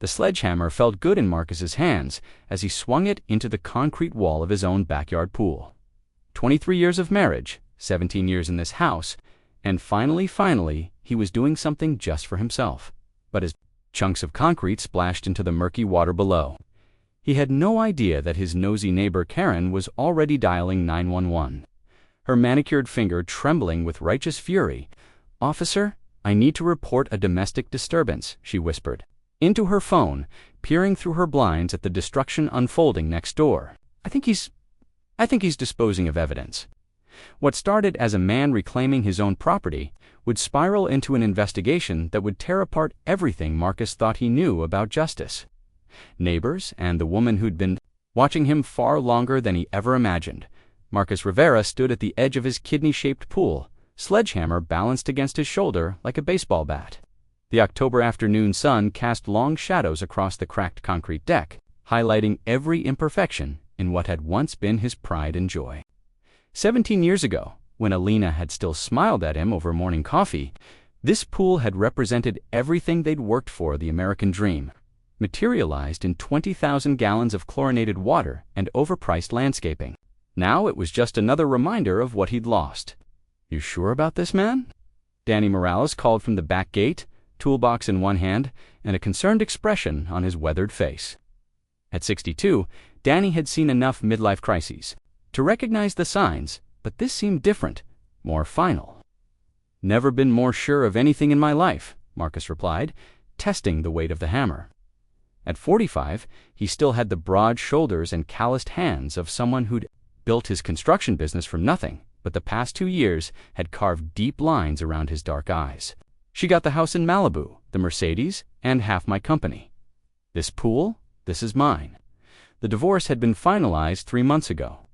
The sledgehammer felt good in Marcus's hands as he swung it into the concrete wall of his own backyard pool. 23 years of marriage, 17 years in this house, and finally, he was doing something just for himself. But as chunks of concrete splashed into the murky water below, he had no idea that his nosy neighbor Karen was already dialing 911. Her manicured finger trembling with righteous fury. "Officer, I need to report a domestic disturbance," she whispered into her phone, peering through her blinds at the destruction unfolding next door. I think he's disposing of evidence." What started as a man reclaiming his own property would spiral into an investigation that would tear apart everything Marcus thought he knew about justice. Neighbors and the woman who'd been watching him far longer than he ever imagined. Marcus Rivera stood at the edge of his kidney-shaped pool, sledgehammer balanced against his shoulder like a baseball bat. The October afternoon sun cast long shadows across the cracked concrete deck, highlighting every imperfection in what had once been his pride and joy. 17 years ago, when Alina had still smiled at him over morning coffee, this pool had represented everything they'd worked for, the American dream, materialized in 20,000 gallons of chlorinated water and overpriced landscaping. Now it was just another reminder of what he'd lost. "You sure about this, man?" Danny Morales called from the back gate, toolbox in one hand and a concerned expression on his weathered face. At 62, Danny had seen enough midlife crises to recognize the signs, but this seemed different, more final. "Never been more sure of anything in my life," Marcus replied, testing the weight of the hammer. At 45, he still had the broad shoulders and calloused hands of someone who'd built his construction business from nothing, but the past 2 years had carved deep lines around his dark eyes. "She got the house in Malibu, the Mercedes, and half my company. This pool, this is mine." The divorce had been finalized 3 months ago.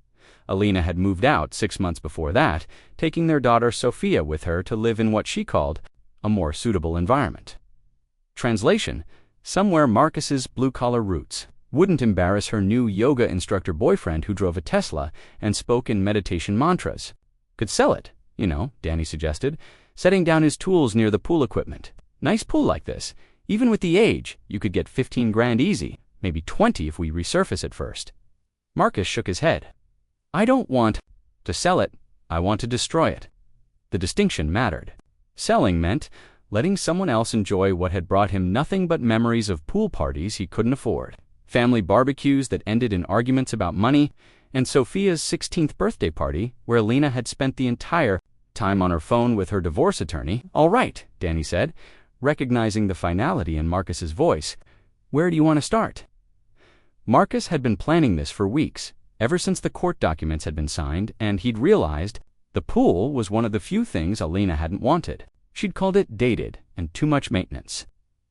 Alina had moved out 6 months before that, taking their daughter Sophia with her to live in what she called a more suitable environment. Translation: somewhere Marcus's blue-collar roots wouldn't embarrass her new yoga instructor boyfriend who drove a Tesla and spoke in meditation mantras. "Could sell it, Danny suggested, setting down his tools near the pool equipment. "Nice pool like this. Even with the age, you could get 15 grand easy, maybe 20 if we resurface it first." Marcus shook his head. "I don't want to sell it, I want to destroy it." The distinction mattered. Selling meant letting someone else enjoy what had brought him nothing but memories of pool parties he couldn't afford, family barbecues that ended in arguments about money, and Sophia's 16th birthday party where Alina had spent the entire time on her phone with her divorce attorney. "All right," Danny said, recognizing the finality in Marcus's voice. "Where do you want to start?" Marcus had been planning this for weeks, ever since the court documents had been signed, and he'd realized the pool was one of the few things Alina hadn't wanted. She'd called it dated and too much maintenance,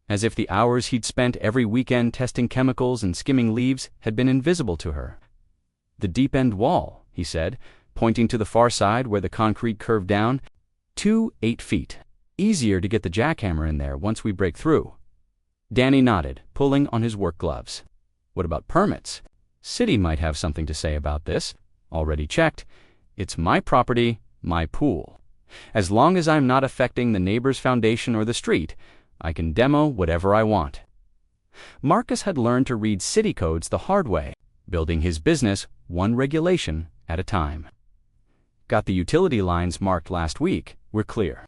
as if the hours he'd spent every weekend testing chemicals and skimming leaves had been invisible to her. "The deep end wall," he said, pointing to the far side where the concrete curved down, 8 feet. "Easier to get the jackhammer in there once we break through." Danny nodded, pulling on his work gloves. "What about permits? City might have something to say about this." "Already checked. It's my property, my pool. As long as I'm not affecting the neighbor's foundation or the street, I can demo whatever I want." Marcus had learned to read city codes the hard way, building his business one regulation at a time. "Got the utility lines marked last week, we're clear."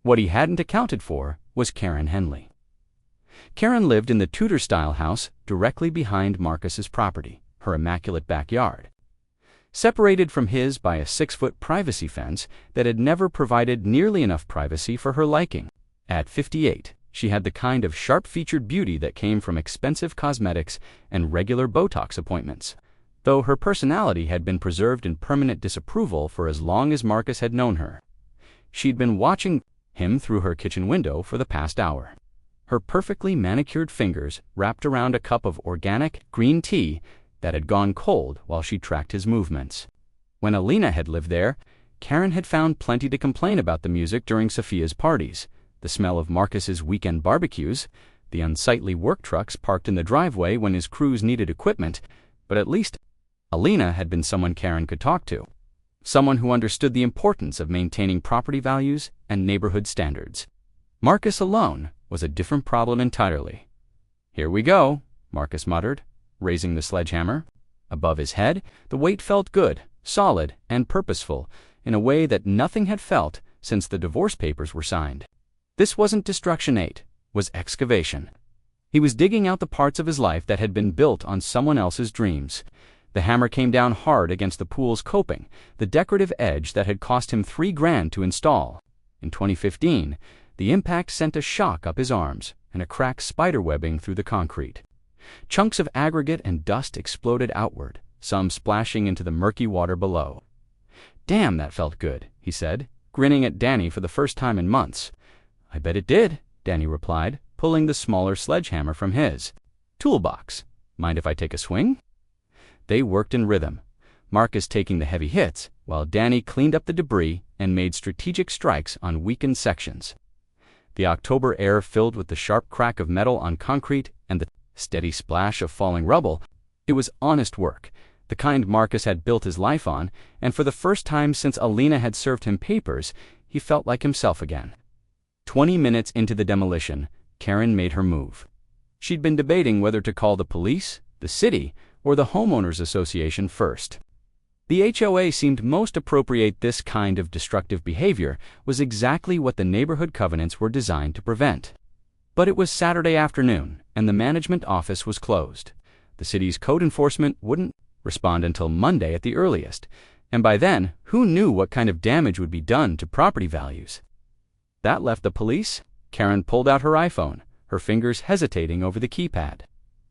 What he hadn't accounted for was Karen Henley. Karen lived in the Tudor-style house directly behind Marcus's property, her immaculate backyard, separated from his by a 6-foot privacy fence that had never provided nearly enough privacy for her liking. At 58, she had the kind of sharp-featured beauty that came from expensive cosmetics and regular Botox appointments, though her personality had been preserved in permanent disapproval for as long as Marcus had known her. She'd been watching him through her kitchen window for the past hour, her perfectly manicured fingers wrapped around a cup of organic green tea that had gone cold while she tracked his movements. When Alina had lived there, Karen had found plenty to complain about: the music during Sophia's parties, the smell of Marcus's weekend barbecues, the unsightly work trucks parked in the driveway when his crews needed equipment, but at least Alina had been someone Karen could talk to, someone who understood the importance of maintaining property values and neighborhood standards. Marcus alone was a different problem entirely. "Here we go," Marcus muttered, raising the sledgehammer. Above his head, the weight felt good, solid, and purposeful, in a way that nothing had felt since the divorce papers were signed. This wasn't destruction 8, was excavation. He was digging out the parts of his life that had been built on someone else's dreams. The hammer came down hard against the pool's coping, the decorative edge that had cost him $3,000 to install. In 2015, the impact sent a shock up his arms and a cracked spiderwebbing through the concrete. Chunks of aggregate and dust exploded outward, some splashing into the murky water below. "Damn, that felt good," he said, grinning at Danny for the first time in months. "I bet it did," Danny replied, pulling the smaller sledgehammer from his toolbox. "Mind if I take a swing?" They worked in rhythm, Marcus taking the heavy hits, while Danny cleaned up the debris and made strategic strikes on weakened sections. The October air filled with the sharp crack of metal on concrete and the steady splash of falling rubble. It was honest work, the kind Marcus had built his life on, and for the first time since Alina had served him papers, he felt like himself again. 20 minutes into the demolition, Karen made her move. She'd been debating whether to call the police, the city, or the homeowners association first. The HOA seemed most appropriate. This kind of destructive behavior was exactly what the neighborhood covenants were designed to prevent. But it was Saturday afternoon, and the management office was closed. The city's code enforcement wouldn't respond until Monday at the earliest, and by then, who knew what kind of damage would be done to property values? That left the police. Karen pulled out her iPhone, her fingers hesitating over the keypad.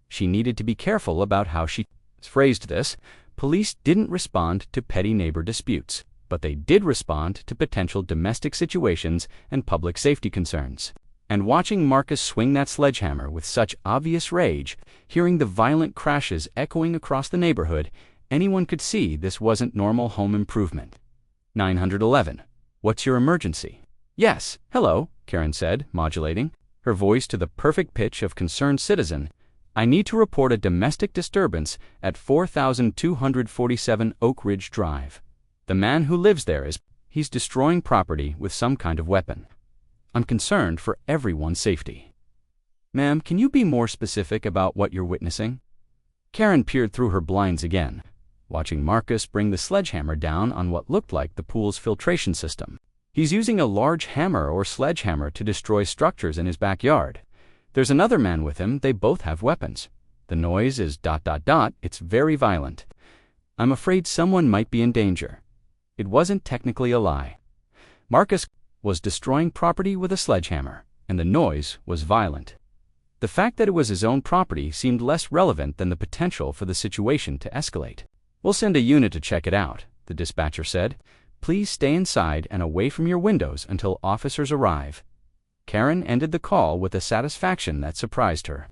She needed to be careful about how she phrased this. Police didn't respond to petty neighbor disputes, but they did respond to potential domestic situations and public safety concerns. And watching Marcus swing that sledgehammer with such obvious rage, hearing the violent crashes echoing across the neighborhood, anyone could see this wasn't normal home improvement. 911. "What's your emergency?" "Yes, hello," Karen said, modulating her voice to the perfect pitch of concerned citizen. "I need to report a domestic disturbance at 4247 Oak Ridge Drive. The man who lives there he's destroying property with some kind of weapon. I'm concerned for everyone's safety." "Ma'am, can you be more specific about what you're witnessing?" Karen peered through her blinds again, watching Marcus bring the sledgehammer down on what looked like the pool's filtration system. He's using a large hammer or sledgehammer to destroy structures in his backyard. There's another man with him. They both have weapons. The noise is ... It's very violent. I'm afraid someone might be in danger. It wasn't technically a lie. Marcus was destroying property with a sledgehammer, and the noise was violent. The fact that it was his own property seemed less relevant than the potential for the situation to escalate. "We'll send a unit to check it out," the dispatcher said. "Please stay inside and away from your windows until officers arrive." Karen ended the call with a satisfaction that surprised her.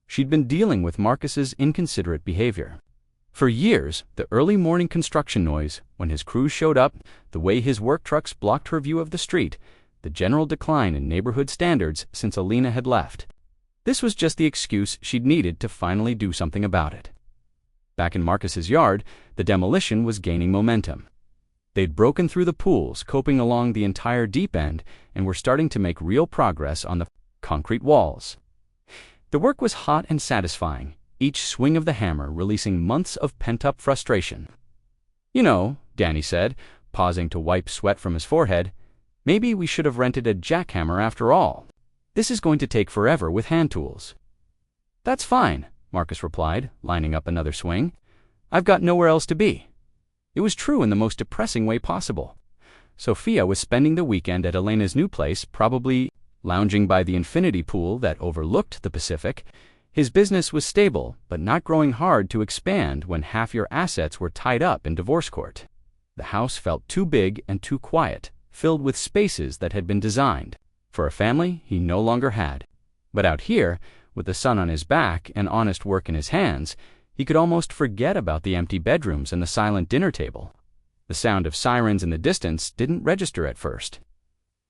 She'd been dealing with Marcus's inconsiderate behavior. For years, the early morning construction noise, when his crews showed up, the way his work trucks blocked her view of the street, the general decline in neighborhood standards since Alina had left. This was just the excuse she'd needed to finally do something about it. Back in Marcus's yard, the demolition was gaining momentum. They'd broken through the pools, coping along the entire deep end, and were starting to make real progress on the concrete walls. The work was hot and satisfying, each swing of the hammer releasing months of pent-up frustration. "You know," Danny said, pausing to wipe sweat from his forehead, "maybe we should have rented a jackhammer after all. This is going to take forever with hand tools." "That's fine," Marcus replied, lining up another swing. "I've got nowhere else to be." It was true in the most depressing way possible. Sophia was spending the weekend at Elena's new place, probably lounging by the infinity pool that overlooked the Pacific. His business was stable, but not growing hard to expand when half your assets were tied up in divorce court. The house felt too big and too quiet, filled with spaces that had been designed for a family he no longer had. But out here, with the sun on his back and honest work in his hands, he could almost forget about the empty bedrooms and the silent dinner table. The sound of sirens in the distance didn't register at first.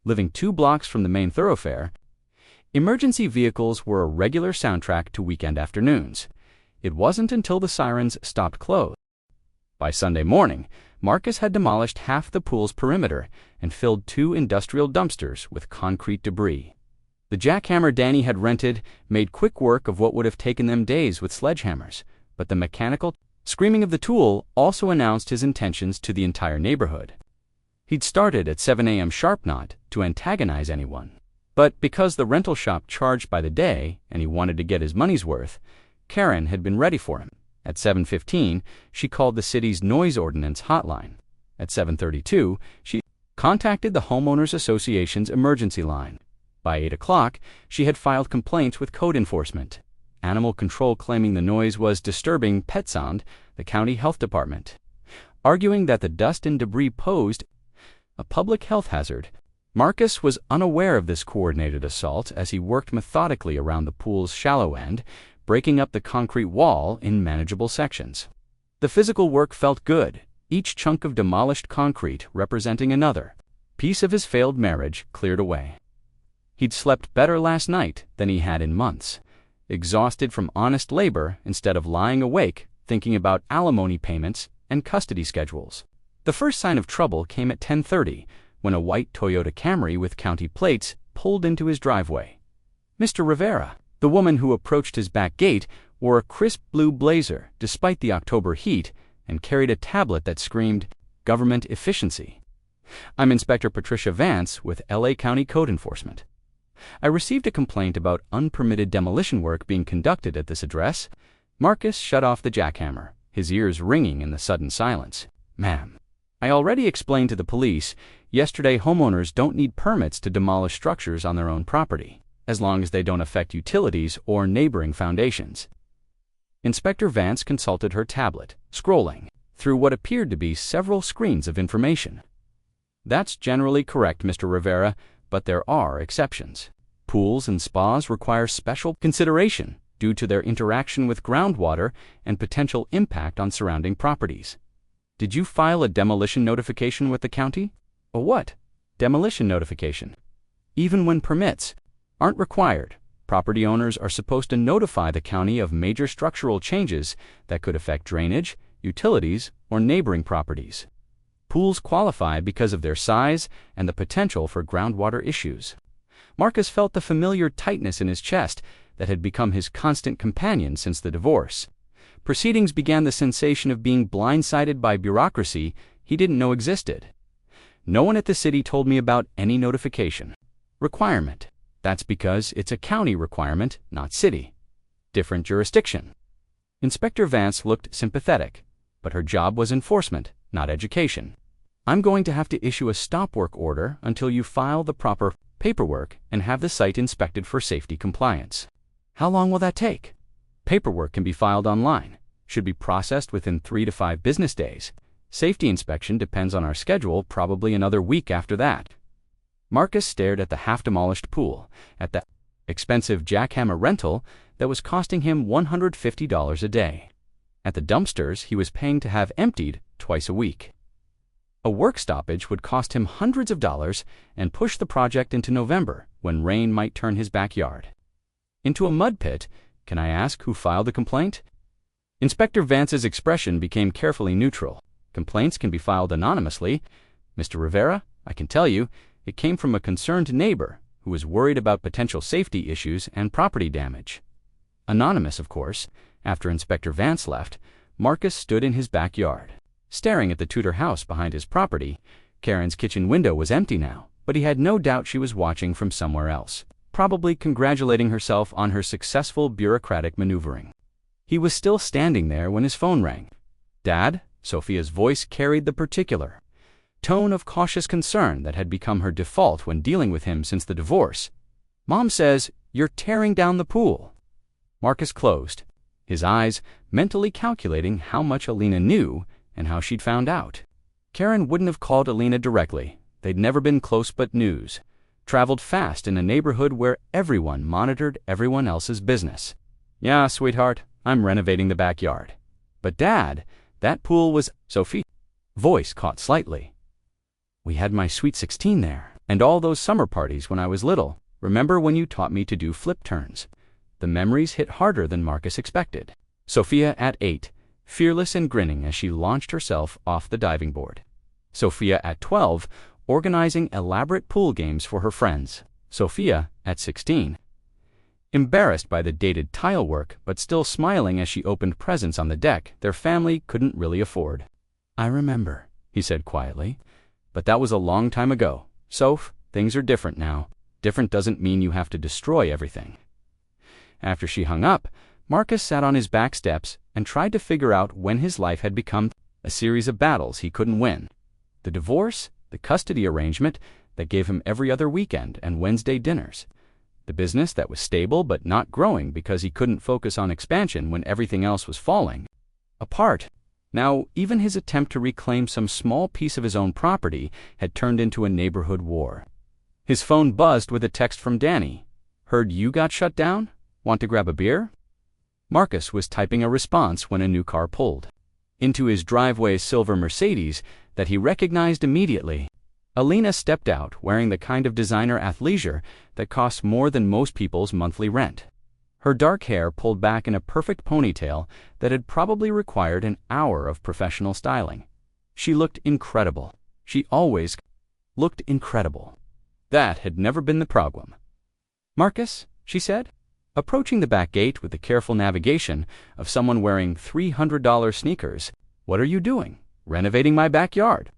Living 2 blocks from the main thoroughfare, emergency vehicles were a regular soundtrack to weekend afternoons. It wasn't until the sirens stopped close. By Sunday morning, Marcus had demolished half the pool's perimeter and filled 2 industrial dumpsters with concrete debris. The jackhammer Danny had rented made quick work of what would have taken them days with sledgehammers, but the mechanical screaming of the tool also announced his intentions to the entire neighborhood. He'd started at 7 a.m. sharp not to antagonize anyone, but because the rental shop charged by the day and he wanted to get his money's worth, Karen had been ready for him. At 7:15, she called the city's noise ordinance hotline. At 7:32, she contacted the Homeowners Association's emergency line. By 8 o'clock, she had filed complaints with code enforcement, animal control claiming the noise was disturbing pet sound, the county health department, arguing that the dust and debris posed a public health hazard. Marcus was unaware of this coordinated assault as he worked methodically around the pool's shallow end, breaking up the concrete wall in manageable sections. The physical work felt good, each chunk of demolished concrete representing another piece of his failed marriage cleared away. He'd slept better last night than he had in months, exhausted from honest labor instead of lying awake thinking about alimony payments and custody schedules. The first sign of trouble came at 10:30 when a white Toyota Camry with county plates pulled into his driveway. Mr. Rivera, the woman who approached his back gate, wore a crisp blue blazer despite the October heat and carried a tablet that screamed, "Government Efficiency." "I'm Inspector Patricia Vance with LA County Code Enforcement. I received a complaint about unpermitted demolition work being conducted at this address." Marcus shut off the jackhammer, his ears ringing in the sudden silence. "Ma'am, I already explained to the police yesterday homeowners don't need permits to demolish structures on their own property, as long as they don't affect utilities or neighboring foundations." Inspector Vance consulted her tablet, scrolling through what appeared to be several screens of information. "That's generally correct, Mr. Rivera, but there are exceptions. Pools and spas require special consideration due to their interaction with groundwater and potential impact on surrounding properties." "Did you file a demolition notification with the county?" "A what?" "Demolition notification. Even when permits aren't required, property owners are supposed to notify the county of major structural changes that could affect drainage, utilities, or neighboring properties. Pools qualify because of their size and the potential for groundwater issues." Marcus felt the familiar tightness in his chest that had become his constant companion since the divorce. Proceedings began the sensation of being blindsided by bureaucracy he didn't know existed. "No one at the city told me about any notification." "Requirement. That's because it's a county requirement, not city. Different jurisdiction." Inspector Vance looked sympathetic, but her job was enforcement, not education. "I'm going to have to issue a stop work order until you file the proper paperwork and have the site inspected for safety compliance." "How long will that take?" "Paperwork can be filed online. Should be processed within 3 to 5 business days. Safety inspection depends on our schedule, probably another week after that." Marcus stared at the half-demolished pool, at the expensive jackhammer rental that was costing him $150 a day, at the dumpsters he was paying to have emptied twice a week. A work stoppage would cost him hundreds of dollars and push the project into November, when rain might turn his backyard into a mud pit. "Can I ask who filed the complaint?" Inspector Vance's expression became carefully neutral. "Complaints can be filed anonymously, Mr. Rivera. I can tell you, it came from a concerned neighbor who was worried about potential safety issues and property damage." Anonymous, of course. After Inspector Vance left, Marcus stood in his backyard, staring at the Tudor house behind his property. Karen's kitchen window was empty now, but he had no doubt she was watching from somewhere else, probably congratulating herself on her successful bureaucratic maneuvering. He was still standing there when his phone rang. "Dad?" Sophia's voice carried the particular tone of cautious concern that had become her default when dealing with him since the divorce. "Mom says you're tearing down the pool." Marcus closed, his eyes mentally calculating how much Alina knew and how she'd found out. Karen wouldn't have called Alina directly. They'd never been close, but news traveled fast in a neighborhood where everyone monitored everyone else's business. "Yeah, sweetheart, I'm renovating the backyard." "But Dad, that pool was..." Sophie's voice caught slightly. "We had my sweet 16 there, and all those summer parties when I was little. Remember when you taught me to do flip turns?" The memories hit harder than Marcus expected. Sophia at 8, fearless and grinning as she launched herself off the diving board. Sophia at 12, organizing elaborate pool games for her friends. Sophia at 16. Embarrassed by the dated tile work, but still smiling as she opened presents on the deck their family couldn't really afford. "I remember," he said quietly, "but that was a long time ago. Soph, things are different now. Different doesn't mean you have to destroy everything." After she hung up, Marcus sat on his back steps and tried to figure out when his life had become a series of battles he couldn't win. The divorce, the custody arrangement that gave him every other weekend and Wednesday dinners, the business that was stable but not growing because he couldn't focus on expansion when everything else was falling apart. Now, even his attempt to reclaim some small piece of his own property had turned into a neighborhood war. His phone buzzed with a text from Danny. "Heard you got shut down? Want to grab a beer?" Marcus was typing a response when a new car pulled into his driveway's silver Mercedes that he recognized immediately. Alina stepped out wearing the kind of designer athleisure that costs more than most people's monthly rent. Her dark hair pulled back in a perfect ponytail that had probably required an hour of professional styling. She looked incredible. She always looked incredible. That had never been the problem. "Marcus," she said, approaching the back gate with the careful navigation of someone wearing $300 sneakers, "what are you doing?" "Renovating my backyard.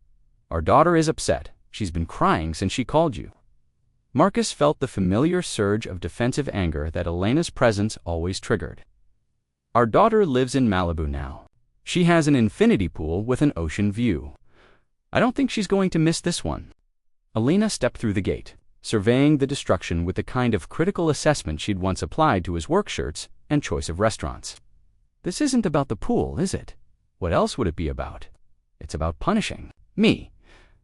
Our daughter is upset. She's been crying since she called you." Marcus felt the familiar surge of defensive anger that Elena's presence always triggered. "Our daughter lives in Malibu now. She has an infinity pool with an ocean view. I don't think she's going to miss this one." Elena stepped through the gate, surveying the destruction with the kind of critical assessment she'd once applied to his work shirts and choice of restaurants. "This isn't about the pool, is it? What else would it be about? It's about punishing me,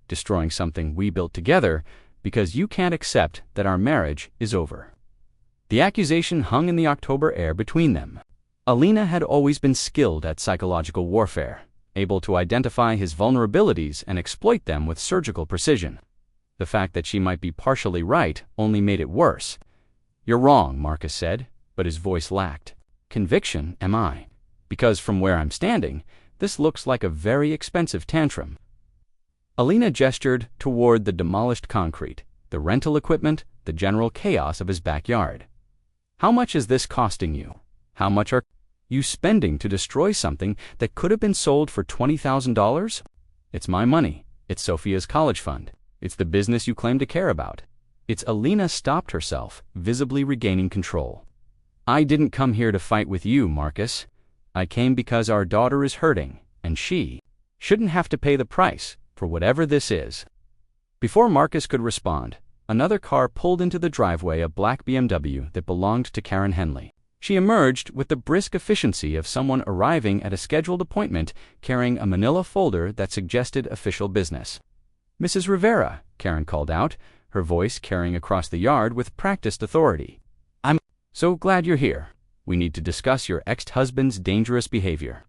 destroying something we built together because you can't accept that our marriage is over." The accusation hung in the October air between them. Alina had always been skilled at psychological warfare, able to identify his vulnerabilities and exploit them with surgical precision. The fact that she might be partially right only made it worse. "You're wrong," Marcus said, but his voice lacked conviction. "Am I? Because from where I'm standing, this looks like a very expensive tantrum." Alina gestured toward the demolished concrete, the rental equipment, the general chaos of his backyard. "How much is this costing you? How much are you spending to destroy something that could have been sold for $20,000? It's my money. It's Sophia's college fund. It's the business you claim to care about." Alina stopped herself, visibly regaining control. "I didn't come here to fight with you, Marcus. I came because our daughter is hurting, and she shouldn't have to pay the price for whatever this is." Before Marcus could respond, another car pulled into the driveway, a black BMW that belonged to Karen Henley. She emerged with the brisk efficiency of someone arriving at a scheduled appointment carrying a manila folder that suggested official business. "Mrs. Rivera," Karen called out, her voice carrying across the yard with practiced authority. "I'm so glad you're here. We need to discuss your ex-husband's dangerous behavior."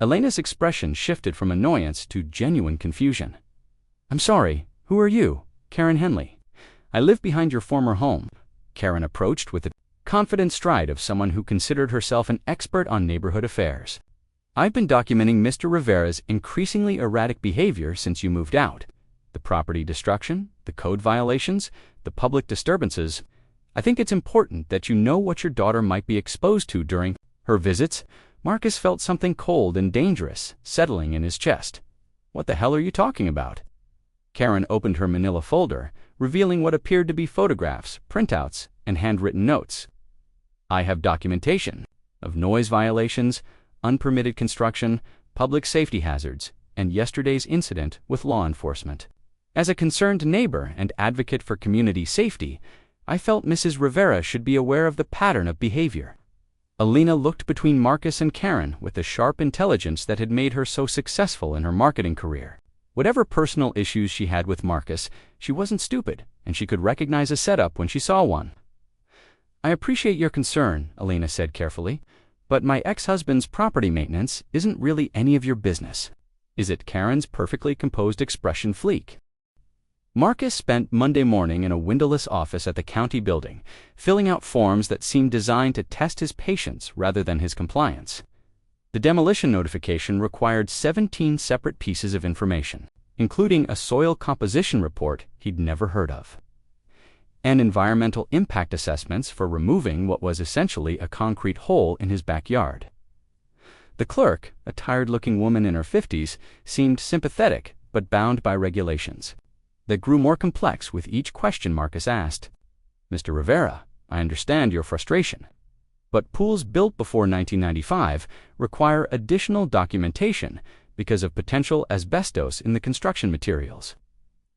Elena's expression shifted from annoyance to genuine confusion. "I'm sorry, who are you?" "Karen Henley. I live behind your former home." Karen approached with the confident stride of someone who considered herself an expert on neighborhood affairs. "I've been documenting Mr. Rivera's increasingly erratic behavior since you moved out. The property destruction, the code violations, the public disturbances. I think it's important that you know what your daughter might be exposed to during her visits." Marcus felt something cold and dangerous settling in his chest. "What the hell are you talking about?" Karen opened her manila folder, revealing what appeared to be photographs, printouts, and handwritten notes. "I have documentation of noise violations, unpermitted construction, public safety hazards, and yesterday's incident with law enforcement. As a concerned neighbor and advocate for community safety, I felt Mrs. Rivera should be aware of the pattern of behavior." Alina looked between Marcus and Karen with the sharp intelligence that had made her so successful in her marketing career. Whatever personal issues she had with Marcus, she wasn't stupid, and she could recognize a setup when she saw one. "I appreciate your concern," Alina said carefully, "but my ex-husband's property maintenance isn't really any of your business." "Is it?" Karen's perfectly composed expression fleek. Marcus spent Monday morning in a windowless office at the county building, filling out forms that seemed designed to test his patience rather than his compliance. The demolition notification required 17 separate pieces of information, including a soil composition report he'd never heard of. and environmental impact assessments for removing what was essentially a concrete hole in his backyard. The clerk, a tired-looking woman in her 50s, seemed sympathetic but bound by regulations that grew more complex with each question Marcus asked. "Mr. Rivera, I understand your frustration, but pools built before 1995 require additional documentation because of potential asbestos in the construction materials.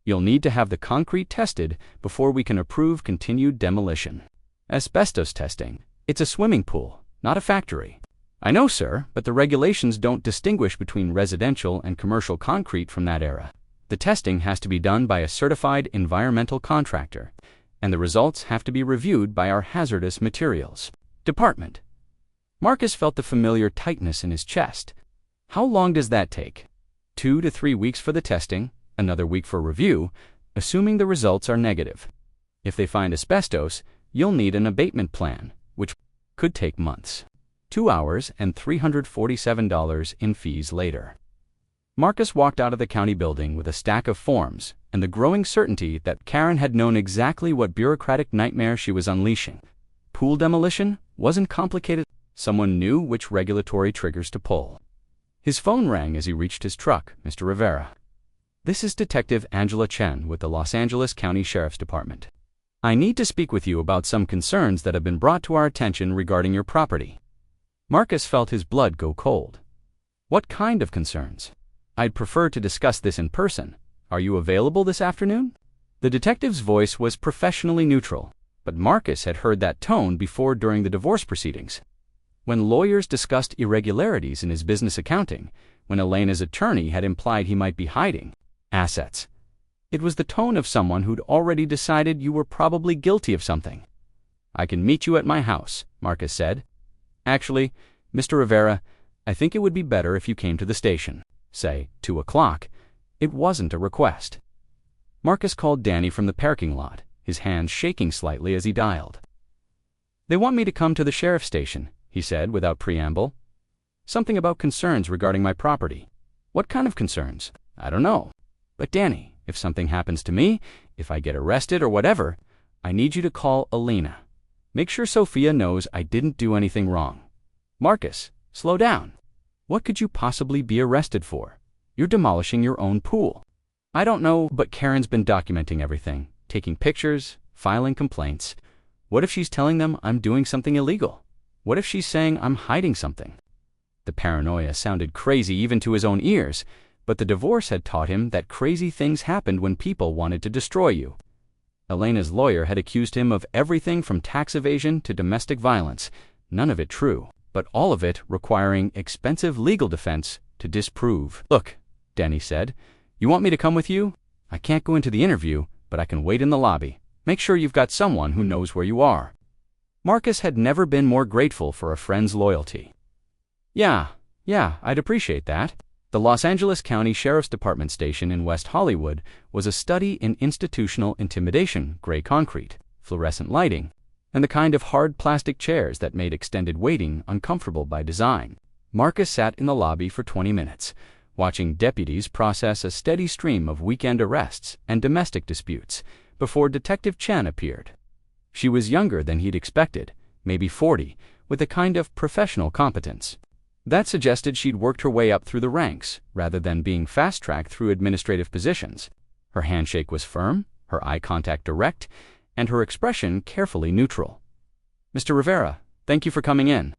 You'll need to have the concrete tested before we can approve continued demolition." "Asbestos testing? It's a swimming pool, not a factory." "I know, sir, but the regulations don't distinguish between residential and commercial concrete from that era. The testing has to be done by a certified environmental contractor, and the results have to be reviewed by our hazardous materials department." Marcus felt the familiar tightness in his chest. "How long does that take?" 2 to 3 weeks for the testing, another week for review, assuming the results are negative. If they find asbestos, you'll need an abatement plan, which could take months. 2 hours and $347 in fees later. Marcus walked out of the county building with a stack of forms and the growing certainty that Karen had known exactly what bureaucratic nightmare she was unleashing. Pool demolition wasn't complicated. Someone knew which regulatory triggers to pull. His phone rang as he reached his truck. "Mr. Rivera, this is Detective Angela Chen with the Los Angeles County Sheriff's Department. I need to speak with you about some concerns that have been brought to our attention regarding your property." Marcus felt his blood go cold. "What kind of concerns?" "I'd prefer to discuss this in person. Are you available this afternoon?" The detective's voice was professionally neutral, but Marcus had heard that tone before during the divorce proceedings. When lawyers discussed irregularities in his business accounting, when Elena's attorney had implied he might be hiding assets, it was the tone of someone who'd already decided you were probably guilty of something. "I can meet you at my house," Marcus said. "Actually, Mr. Rivera, I think it would be better if you came to the station. Say 2 o'clock. It wasn't a request." Marcus called Danny from the parking lot, his hands shaking slightly as he dialed. "They want me to come to the sheriff's station," he said without preamble. "Something about concerns regarding my property." "What kind of concerns?" "I don't know. But Danny, if something happens to me, if I get arrested or whatever, I need you to call Elena. Make sure Sophia knows I didn't do anything wrong." "Marcus, slow down. What could you possibly be arrested for? You're demolishing your own pool." "I don't know, but Karen's been documenting everything, taking pictures, filing complaints. What if she's telling them I'm doing something illegal? What if she's saying I'm hiding something?" The paranoia sounded crazy even to his own ears, but the divorce had taught him that crazy things happened when people wanted to destroy you. Elena's lawyer had accused him of everything from tax evasion to domestic violence, none of it true, but all of it requiring expensive legal defense to disprove. "Look," Danny said, "you want me to come with you? I can't go into the interview, but I can wait in the lobby. Make sure you've got someone who knows where you are." Marcus had never been more grateful for a friend's loyalty. Yeah, I'd appreciate that." The Los Angeles County Sheriff's Department station in West Hollywood was a study in institutional intimidation, gray concrete, fluorescent lighting, and the kind of hard plastic chairs that made extended waiting uncomfortable by design. Marcus sat in the lobby for 20 minutes, watching deputies process a steady stream of weekend arrests and domestic disputes, before Detective Chen appeared. She was younger than he'd expected, maybe 40, with a kind of professional competence. That suggested she'd worked her way up through the ranks, rather than being fast-tracked through administrative positions. Her handshake was firm, her eye contact direct, and her expression carefully neutral. "Mr. Rivera, thank you for coming in.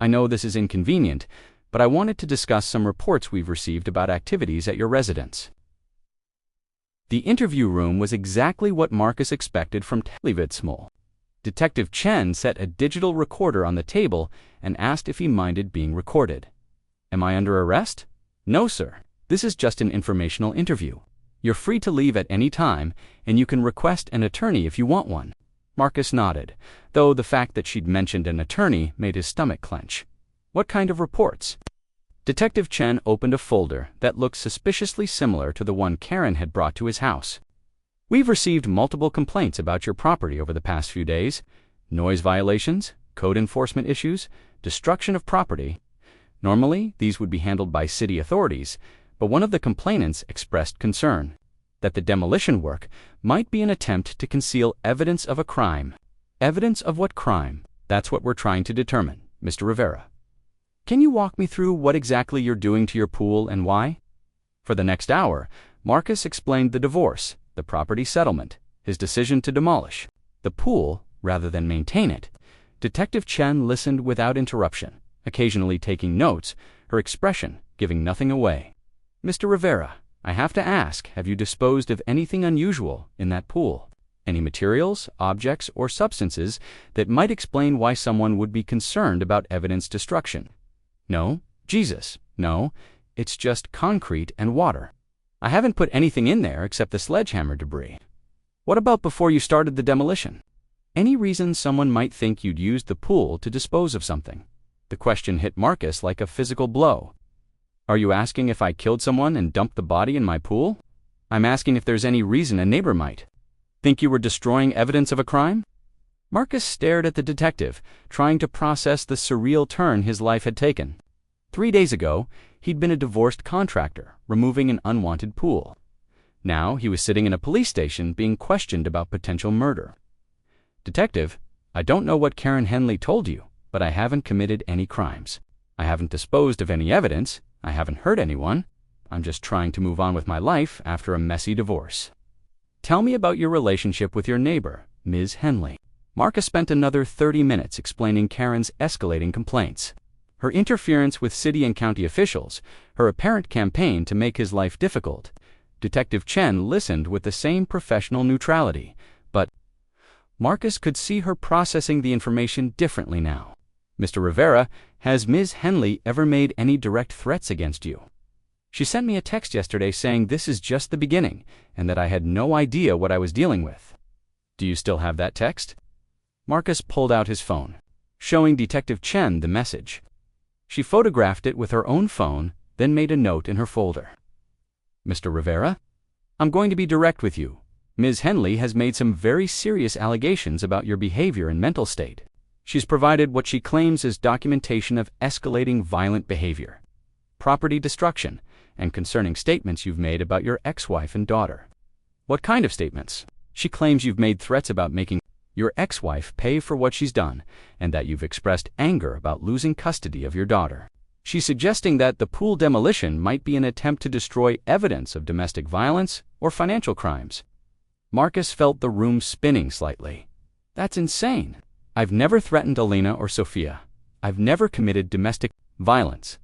I know this is inconvenient, but I wanted to discuss some reports we've received about activities at your residence." The interview room was exactly what Marcus expected from Small. Detective Chen set a digital recorder on the table and asked if he minded being recorded. "Am I under arrest?" "No, sir. This is just an informational interview. You're free to leave at any time, and you can request an attorney if you want one." Marcus nodded, though the fact that she'd mentioned an attorney made his stomach clench. "What kind of reports?" Detective Chen opened a folder that looked suspiciously similar to the one Karen had brought to his house. "We've received multiple complaints about your property over the past few days. Noise violations, code enforcement issues, destruction of property. Normally, these would be handled by city authorities, but one of the complainants expressed concern that the demolition work might be an attempt to conceal evidence of a crime. Evidence of what crime? That's what we're trying to determine, Mr. Rivera. Can you walk me through what exactly you're doing to your pool and why? For the next hour, Marcus explained the divorce, the property settlement, his decision to demolish the pool rather than maintain it. Detective Chen listened without interruption, occasionally taking notes, her expression giving nothing away. Mr. Rivera, I have to ask, have you disposed of anything unusual in that pool? Any materials, objects, or substances that might explain why someone would be concerned about evidence destruction? No, Jesus, no, it's just concrete and water. I haven't put anything in there except the sledgehammer debris. What about before you started the demolition? Any reason someone might think you'd used the pool to dispose of something? The question hit Marcus like a physical blow. Are you asking if I killed someone and dumped the body in my pool? I'm asking if there's any reason a neighbor might think you were destroying evidence of a crime? Marcus stared at the detective, trying to process the surreal turn his life had taken. 3 days ago, he'd been a divorced contractor, removing an unwanted pool. Now he was sitting in a police station being questioned about potential murder. Detective, I don't know what Karen Henley told you, but I haven't committed any crimes. I haven't disposed of any evidence. I haven't hurt anyone. I'm just trying to move on with my life after a messy divorce. Tell me about your relationship with your neighbor, Ms. Henley. Marcus spent another 30 minutes explaining Karen's escalating complaints, her interference with city and county officials, her apparent campaign to make his life difficult. Detective Chen listened with the same professional neutrality, but Marcus could see her processing the information differently now. Mr. Rivera, has Ms. Henley ever made any direct threats against you? She sent me a text yesterday saying this is just the beginning and that I had no idea what I was dealing with. Do you still have that text? Marcus pulled out his phone, showing Detective Chen the message. She photographed it with her own phone, then made a note in her folder. Mr. Rivera, I'm going to be direct with you. Ms. Henley has made some very serious allegations about your behavior and mental state. She's provided what she claims is documentation of escalating violent behavior, property destruction, and concerning statements you've made about your ex-wife and daughter. What kind of statements? She claims you've made threats about making your ex-wife pay for what she's done, and that you've expressed anger about losing custody of your daughter. She's suggesting that the pool demolition might be an attempt to destroy evidence of domestic violence or financial crimes. Marcus felt the room spinning slightly. That's insane. I've never threatened Elena or Sophia. I've never committed domestic violence.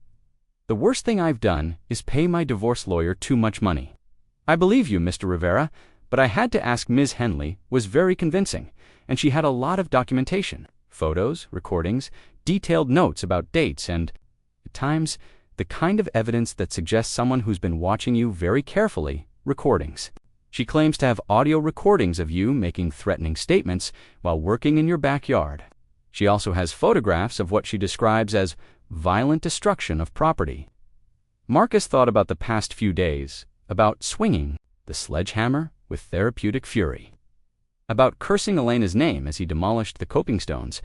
The worst thing I've done is pay my divorce lawyer too much money. I believe you, Mr. Rivera, but I had to ask Ms. Henley was very convincing, and she had a lot of documentation, photos, recordings, detailed notes about dates, and, at times, the kind of evidence that suggests someone who's been watching you very carefully, recordings. She claims to have audio recordings of you making threatening statements while working in your backyard. She also has photographs of what she describes as violent destruction of property. Marcus thought about the past few days, about swinging the sledgehammer with therapeutic fury, about cursing Elena's name as he demolished the coping stones,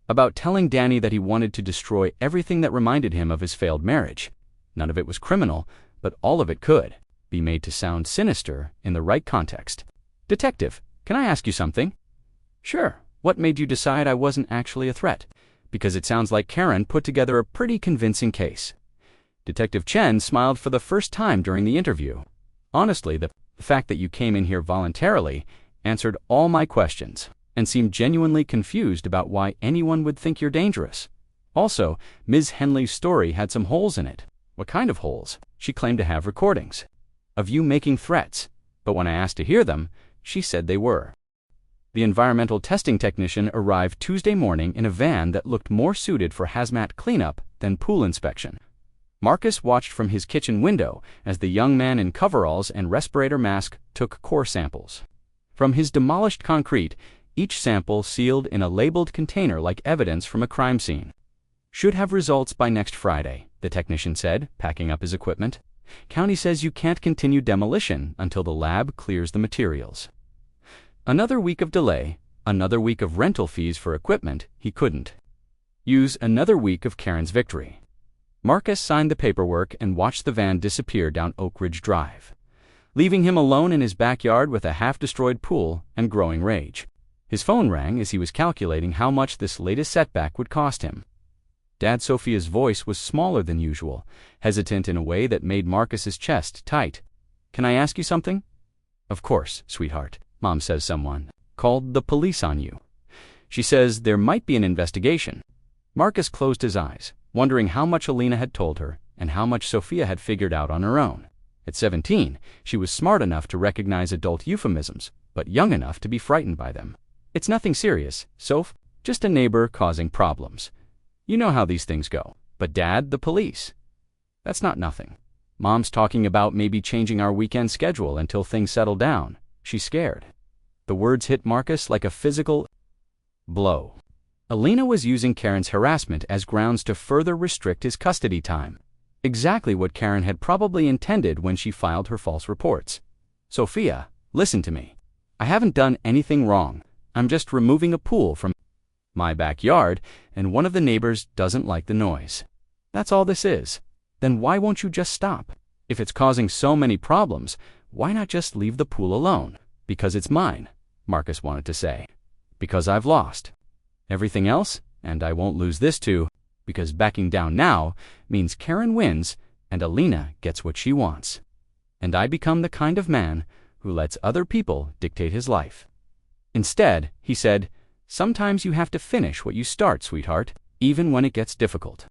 about telling Danny that he wanted to destroy everything that reminded him of his failed marriage. None of it was criminal, but all of it could be made to sound sinister in the right context. Detective, can I ask you something? Sure. What made you decide I wasn't actually a threat? Because it sounds like Karen put together a pretty convincing case. Detective Chen smiled for the first time during the interview. Honestly, the fact that you came in here voluntarily answered all my questions and seemed genuinely confused about why anyone would think you're dangerous. Also, Ms. Henley's story had some holes in it. What kind of holes? She claimed to have recordings of you making threats, but when I asked to hear them, she said they were. The environmental testing technician arrived Tuesday morning in a van that looked more suited for hazmat cleanup than pool inspection. Marcus watched from his kitchen window as the young man in coveralls and respirator mask took core samples. From his demolished concrete, each sample sealed in a labeled container like evidence from a crime scene. Should have results by next Friday, the technician said, packing up his equipment. County says you can't continue demolition until the lab clears the materials. Another week of delay, another week of rental fees for equipment he couldn't use, another week of Karen's victory. Marcus signed the paperwork and watched the van disappear down Oak Ridge Drive. leaving him alone in his backyard with a half-destroyed pool and growing rage. His phone rang as he was calculating how much this latest setback would cost him. Dad Sophia's voice was smaller than usual, hesitant in a way that made Marcus's chest tight. "Can I ask you something?" "Of course, sweetheart." "Mom says someone called the police on you. She says there might be an investigation." Marcus closed his eyes, wondering how much Alina had told her and how much Sophia had figured out on her own. At 17, she was smart enough to recognize adult euphemisms, but young enough to be frightened by them. "It's nothing serious, Soph. Just a neighbor causing problems. You know how these things go." "But Dad, the police." "That's not nothing. Mom's talking about maybe changing our weekend schedule until things settle down. She's scared." The words hit Marcus like a physical blow. Alina was using Karen's harassment as grounds to further restrict his custody time. Exactly what Karen had probably intended when she filed her false reports. "Sophia, listen to me. I haven't done anything wrong. I'm just removing a pool from my backyard, and one of the neighbors doesn't like the noise. That's all this is. Then why won't you just stop? If it's causing so many problems, why not just leave the pool alone?" "Because it's mine," Marcus wanted to say. "Because I've lost everything else, and I won't lose this too. Because backing down now means Karen wins and Alina gets what she wants. And I become the kind of man who lets other people dictate his life." Instead, he said, "Sometimes you have to finish what you start, sweetheart, even when it gets difficult."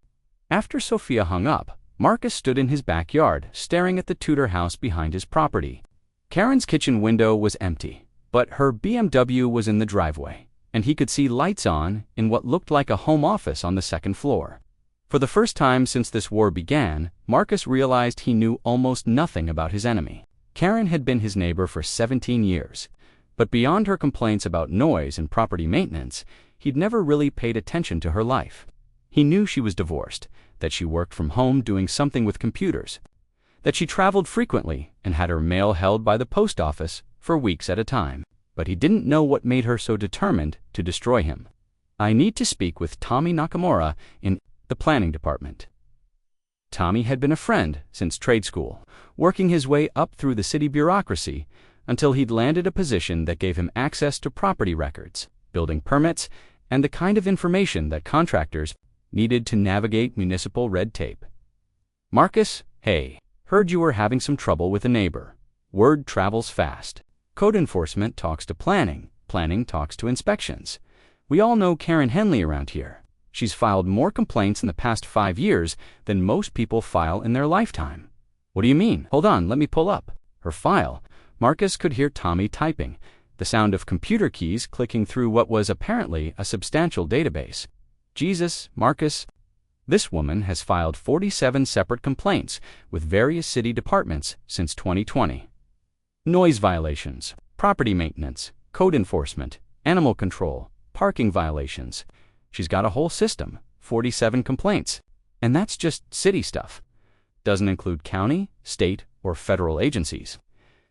After Sophia hung up, Marcus stood in his backyard, staring at the Tudor house behind his property. Karen's kitchen window was empty, but her BMW was in the driveway, and he could see lights on in what looked like a home office on the second floor. For the first time since this war began, Marcus realized he knew almost nothing about his enemy. Karen had been his neighbor for 17 years, but beyond her complaints about noise and property maintenance, he'd never really paid attention to her life. He knew she was divorced, that she worked from home doing something with computers, that she traveled frequently and had her mail held by the post office for weeks at a time. But he didn't know what made her so determined to destroy him. "I need to speak with Tommy Nakamura in the planning department." Tommy had been a friend since trade school, working his way up through the city bureaucracy until he'd landed a position that gave him access to property records, building permits, and the kind of information that contractors needed to navigate municipal red tape. "Marcus, hey, heard you were having some trouble with a neighbor. Word travels fast. Code enforcement talks to planning, planning talks to inspections. We all know Karen Henley around here. She's filed more complaints in the past 5 years than most people file in their lifetime." "What do you mean? Hold on, let me pull up her file." Marcus could hear Tommy typing, the sound of computer keys clicking through what was apparently a substantial database. "Jesus, Marcus, this woman has filed 47 separate complaints with various city departments since 2020. Noise violations, property maintenance, code enforcement, animal control, parking violations. She's got a whole system, 47 complaints. And that's just city stuff. Doesn't include county, state, or federal agencies.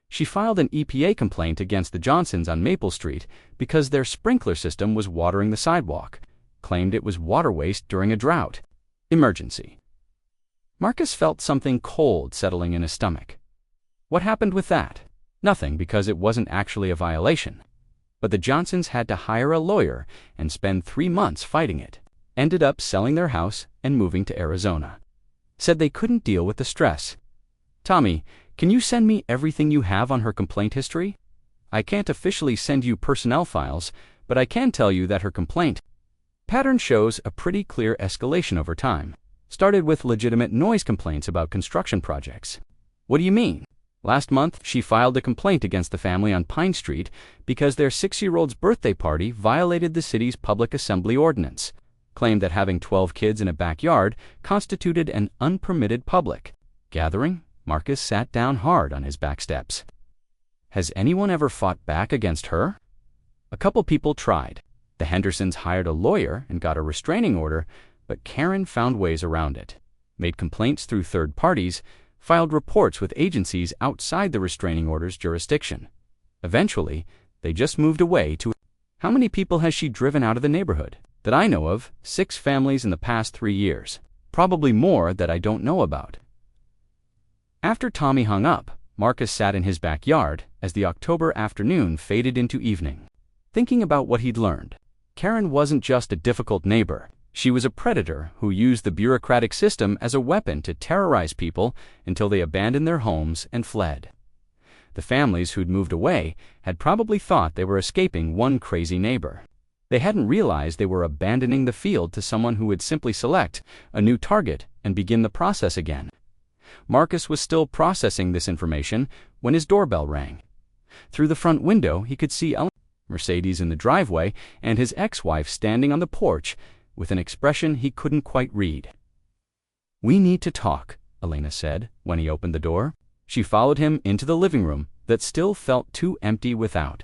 She filed an EPA complaint against the Johnsons on Maple Street because their sprinkler system was watering the sidewalk, claimed it was water waste during a drought. Emergency." Marcus felt something cold settling in his stomach. What happened with that? Nothing, because it wasn't actually a violation. But the Johnsons had to hire a lawyer and spend 3 months fighting it. Ended up selling their house and moving to Arizona. Said they couldn't deal with the stress. "Tommy, can you send me everything you have on her complaint history? I can't officially send you personnel files, but I can tell you that her complaint pattern shows a pretty clear escalation over time. Started with legitimate noise complaints about construction projects." "What do you mean?" "Last month, she filed a complaint against the family on Pine Street because their 6-year-old's birthday party violated the city's public assembly ordinance. Claimed that having 12 kids in a backyard constituted an unpermitted public gathering." Marcus sat down hard on his back steps. "Has anyone ever fought back against her?" "A couple people tried. The Hendersons hired a lawyer and got a restraining order, but Karen found ways around it. Made complaints through third parties, filed reports with agencies outside the restraining order's jurisdiction. Eventually, they just moved away to... How many people has she driven out of the neighborhood?" "That I know of, 6 families in the past 3 years. Probably more that I don't know about." After Tommy hung up, Marcus sat in his backyard as the October afternoon faded into evening, thinking about what he'd learned. Karen wasn't just a difficult neighbor. She was a predator who used the bureaucratic system as a weapon to terrorize people until they abandoned their homes and fled. The families who'd moved away had probably thought they were escaping one crazy neighbor. They hadn't realized they were abandoning the field to someone who would simply select a new target and begin the process again. Marcus was still processing this information when his doorbell rang. Through the front window, he could see Mercedes in the driveway and his ex-wife standing on the porch with an expression he couldn't quite read. "We need to talk," Elena said when he opened the door. She followed him into the living room that still felt too empty without.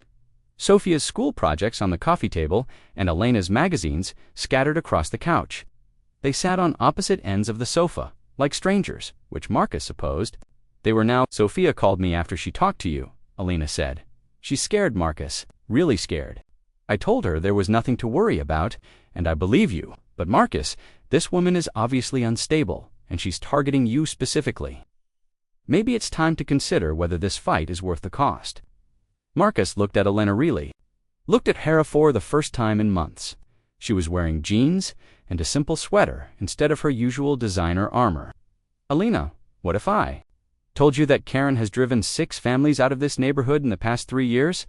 Sophia's school projects on the coffee table and Elena's magazines scattered across the couch. They sat on opposite ends of the sofa, like strangers, which Marcus supposed. They were now. "Sophia called me after she talked to you," Elena said. She scared Marcus, really scared. "I told her there was nothing to worry about, and I believe you. But Marcus, this woman is obviously unstable, and she's targeting you specifically. Maybe it's time to consider whether this fight is worth the cost." Marcus looked at Elena really. Looked at her for the first time in months. She was wearing jeans and a simple sweater instead of her usual designer armor. "Elena, what if I told you that Karen has driven 6 families out of this neighborhood in the past 3 years?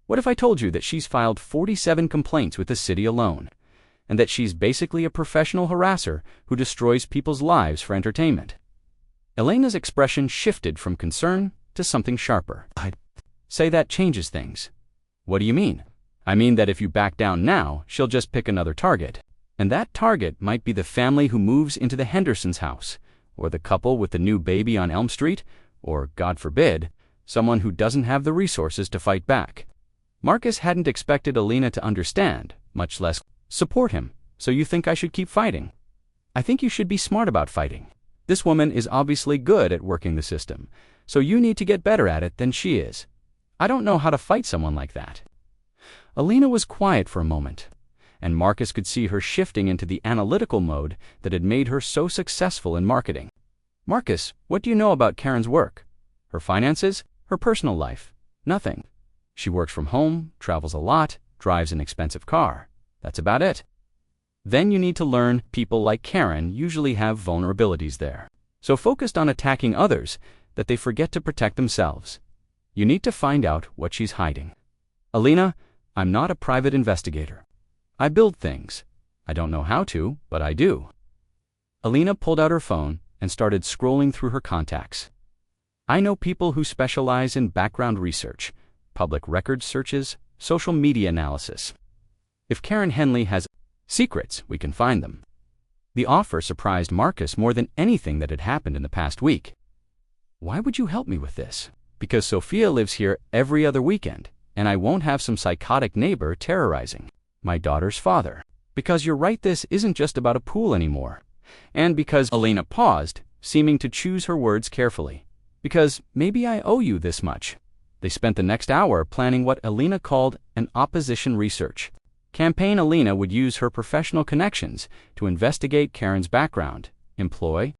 What if I told you that she's filed 47 complaints with the city alone, and that she's basically a professional harasser who destroys people's lives for entertainment?" Elena's expression shifted from concern to something sharper. "I'd say that changes things." "What do you mean?" "I mean that if you back down now, she'll just pick another target. And that target might be the family who moves into the Hendersons' house, or the couple with the new baby on Elm Street, or, God forbid, someone who doesn't have the resources to fight back." Marcus hadn't expected Elena to understand, much less support him. "So you think I should keep fighting?" "I think you should be smart about fighting. This woman is obviously good at working the system, so you need to get better at it than she is. I don't know how to fight someone like that." Elena was quiet for a moment, and Marcus could see her shifting into the analytical mode that had made her so successful in marketing. "Marcus, what do you know about Karen's work? Her finances? Her personal life?" "Nothing. She works from home, travels a lot, drives an expensive car. That's about it." "Then you need to learn people like Karen usually have vulnerabilities there. So focused on attacking others that they forget to protect themselves. You need to find out what she's hiding." "Elena, I'm not a private investigator. I build things. I don't know how to, but I do." Elena pulled out her phone and started scrolling through her contacts. "I know people who specialize in background research, public records searches, social media analysis. If Karen Henley has secrets, we can find them." The offer surprised Marcus more than anything that had happened in the past week. "Why would you help me with this?" "Because Sophia lives here every other weekend, and I won't have some psychotic neighbor terrorizing my daughter's father." "Because you're right, this isn't just about a pool anymore." "And because," Elena paused, seeming to choose her words carefully, "because maybe I owe you this much." They spent the next hour planning what Elena called an opposition research campaign. Elena would use her professional connections to investigate Karen's background, employ,